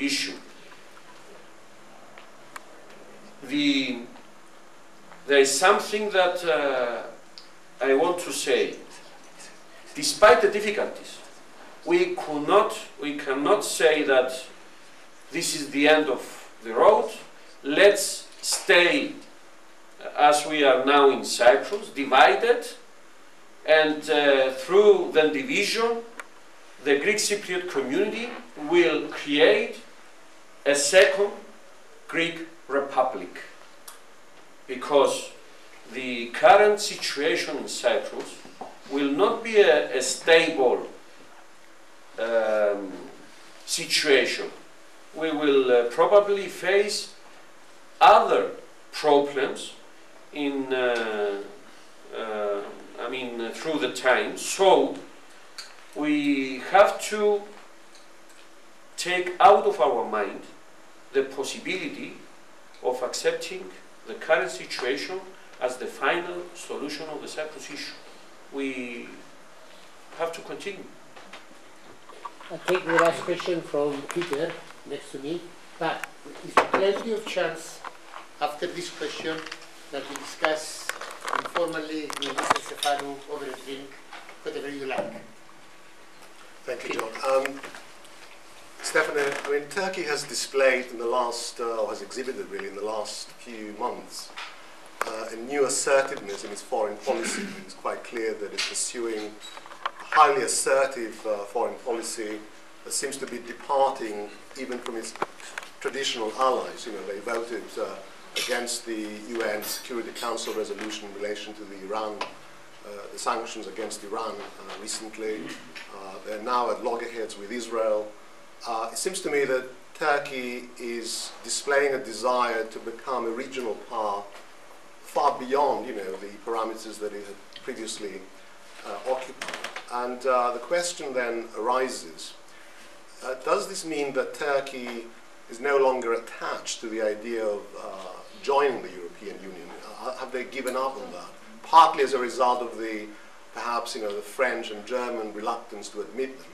issue. There is something that I want to say. Despite the difficulties, we cannot say that this is the end of the road. Let's stay as we are now in Cyprus, divided, and through the division, the Greek Cypriot community will create a second Greek Republic. Because the current situation in Cyprus will not be a stable situation. We will probably face other problems in, through the time. So we have to take out of our mind the possibility of accepting the current situation as the final solution of the Cyprus issue. We have to continue. I'll take the last question from Peter, next to me. But there's plenty of chance after this question that we discuss informally with Mr. Stephanou over a drink, whatever you like. Thank you, John. Stefanou, Turkey has displayed in the last, or has exhibited really in the last few months, a new assertiveness in its foreign policy. It's quite clear that it's pursuing a highly assertive foreign policy that seems to be departing even from its traditional allies. They voted against the UN Security Council resolution in relation to the the sanctions against Iran recently. They're now at loggerheads with Israel. It seems to me that Turkey is displaying a desire to become a regional power far beyond, the parameters that it had previously occupied. And the question then arises, does this mean that Turkey is no longer attached to the idea of joining the European Union? Have they given up on that? Partly as a result of perhaps the French and German reluctance to admit them.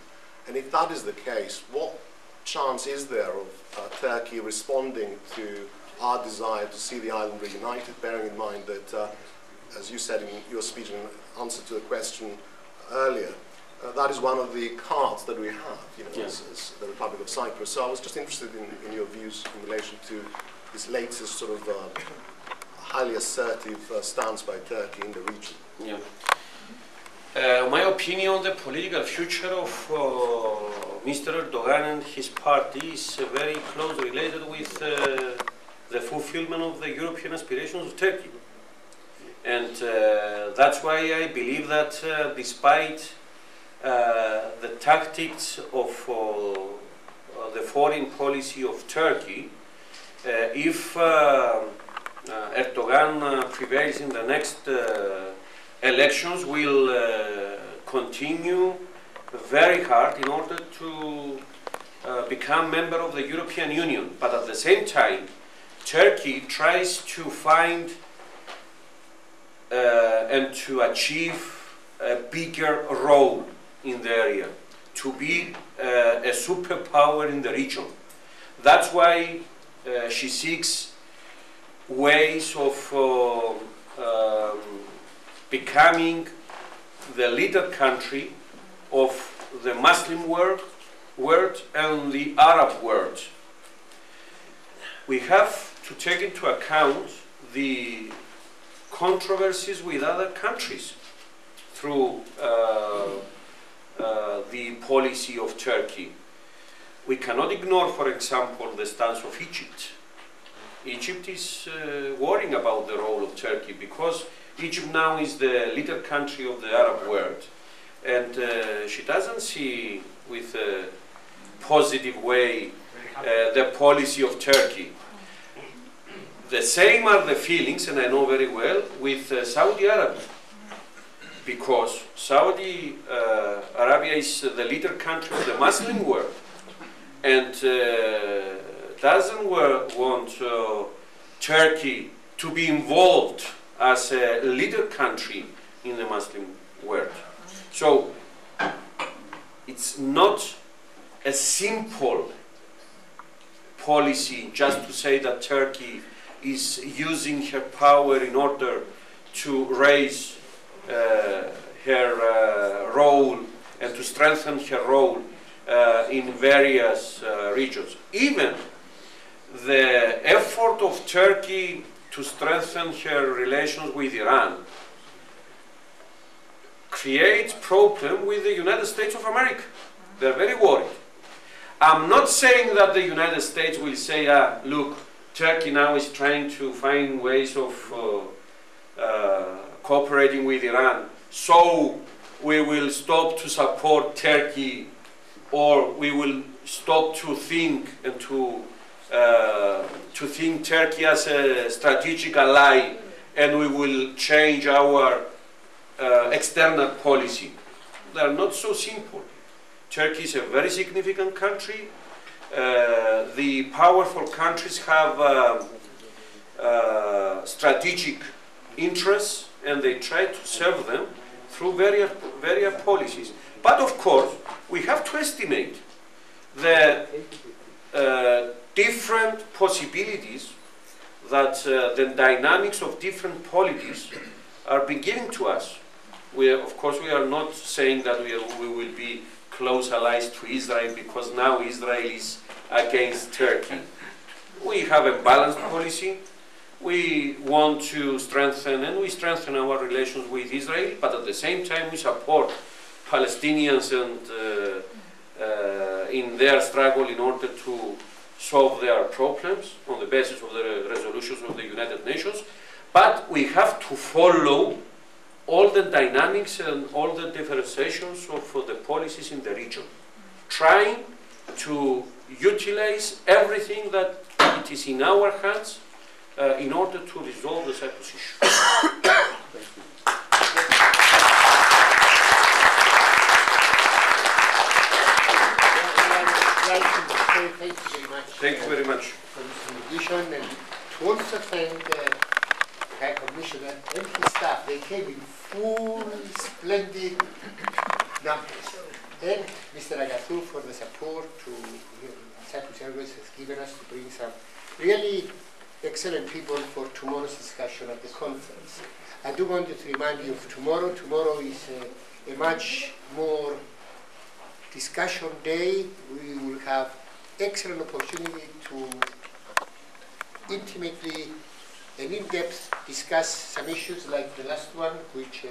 And if that is the case, what chance is there of Turkey responding to our desire to see the island reunited, bearing in mind that, as you said in your speech in answer to a question earlier, that is one of the cards that we have, as the Republic of Cyprus. So I was just interested in your views in relation to this latest sort of highly assertive stance by Turkey in the region. Yeah. My opinion on the political future of Mr. Erdogan and his party is very closely related with the fulfillment of the European aspirations of Turkey. And that's why I believe that despite the tactics of the foreign policy of Turkey, if Erdogan prevails in the next elections, will continue very hard in order to become member of the European Union. But at the same time, Turkey tries to find and to achieve a bigger role in the area, to be a superpower in the region. That's why she seeks ways of becoming the leader country of the Muslim world and the Arab world. We have to take into account the controversies with other countries through the policy of Turkey. We cannot ignore, for example, the stance of Egypt. Egypt is worrying about the role of Turkey because Egypt now is the leader country of the Arab world, and she doesn't see with a positive way the policy of Turkey. The same are the feelings, and I know very well, with Saudi Arabia, because Saudi Arabia is the leader country of the Muslim world, and doesn't want Turkey to be involved as a leader country in the Muslim world. So it's not a simple policy just to say that Turkey is using her power in order to raise her role and to strengthen her role in various regions. Even the effort of Turkey to strengthen her relations with Iran creates problem with the United States of America. They're very worried. I'm not saying that the United States will say, look, Turkey now is trying to find ways of cooperating with Iran, so we will stop to support Turkey, or we will stop to think and to think Turkey as a strategic ally, and we will change our external policy. They are not so simple. Turkey is a very significant country. The powerful countries have strategic interests, and they try to serve them through various policies. But of course, we have to estimate the different possibilities that the dynamics of different polities are being given to us. Of course, we are not saying that we will be close allies to Israel because now Israel is against Turkey. We have a balanced policy. We want to strengthen, and we strengthen our relations with Israel, but at the same time we support Palestinians and in their struggle in order to solve their problems on the basis of the resolutions of the United Nations. But we have to follow all the dynamics and all the differentiations of the policies in the region, trying to utilize everything that it is in our hands in order to resolve the Cyprus issue. Thank you very much for this invitation, and to also thank the High Commissioner and his staff. They came in full, splendid numbers. And Mr. Agathou for the support to Cyprus Airways has given us to bring some really excellent people for tomorrow's discussion at the conference. I do want to remind you of tomorrow. Tomorrow is a much more discussion day. We will have excellent opportunity to intimately and in-depth discuss some issues like the last one which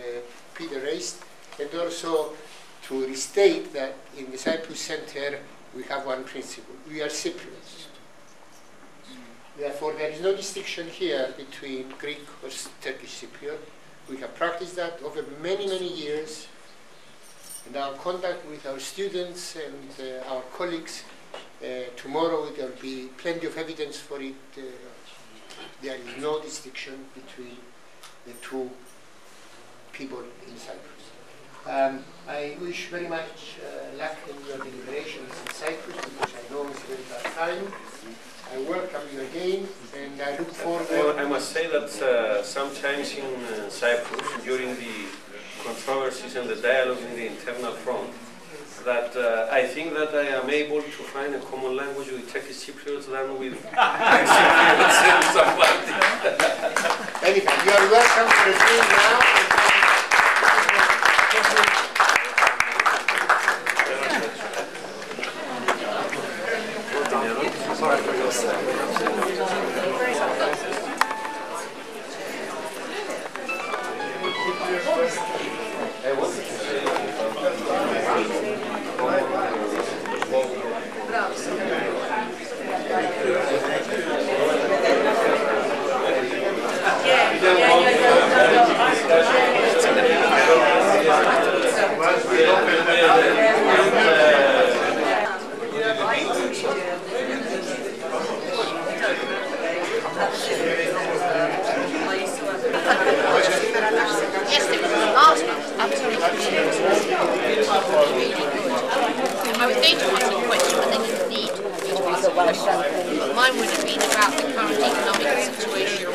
Peter raised, and also to restate that in the Cyprus Centre we have one principle: we are Cypriots. Therefore, there is no distinction here between Greek or Turkish Cypriot. We have practiced that over many, many years, and our contact with our students and our colleagues. Tomorrow there will be plenty of evidence for it. There is no distinction between the two people in Cyprus. I wish very much luck in your deliberations in Cyprus, because I know it's a very bad time. I welcome you again, and I look forward. I must say that sometimes in Cyprus, during the controversies and the dialogue in the internal front, that I think that I am able to find a common language with Turkish Cypriots than with Cypriots in Zapati. Anyhow, you are welcome to resume now. Mine would have been about the current economic situation.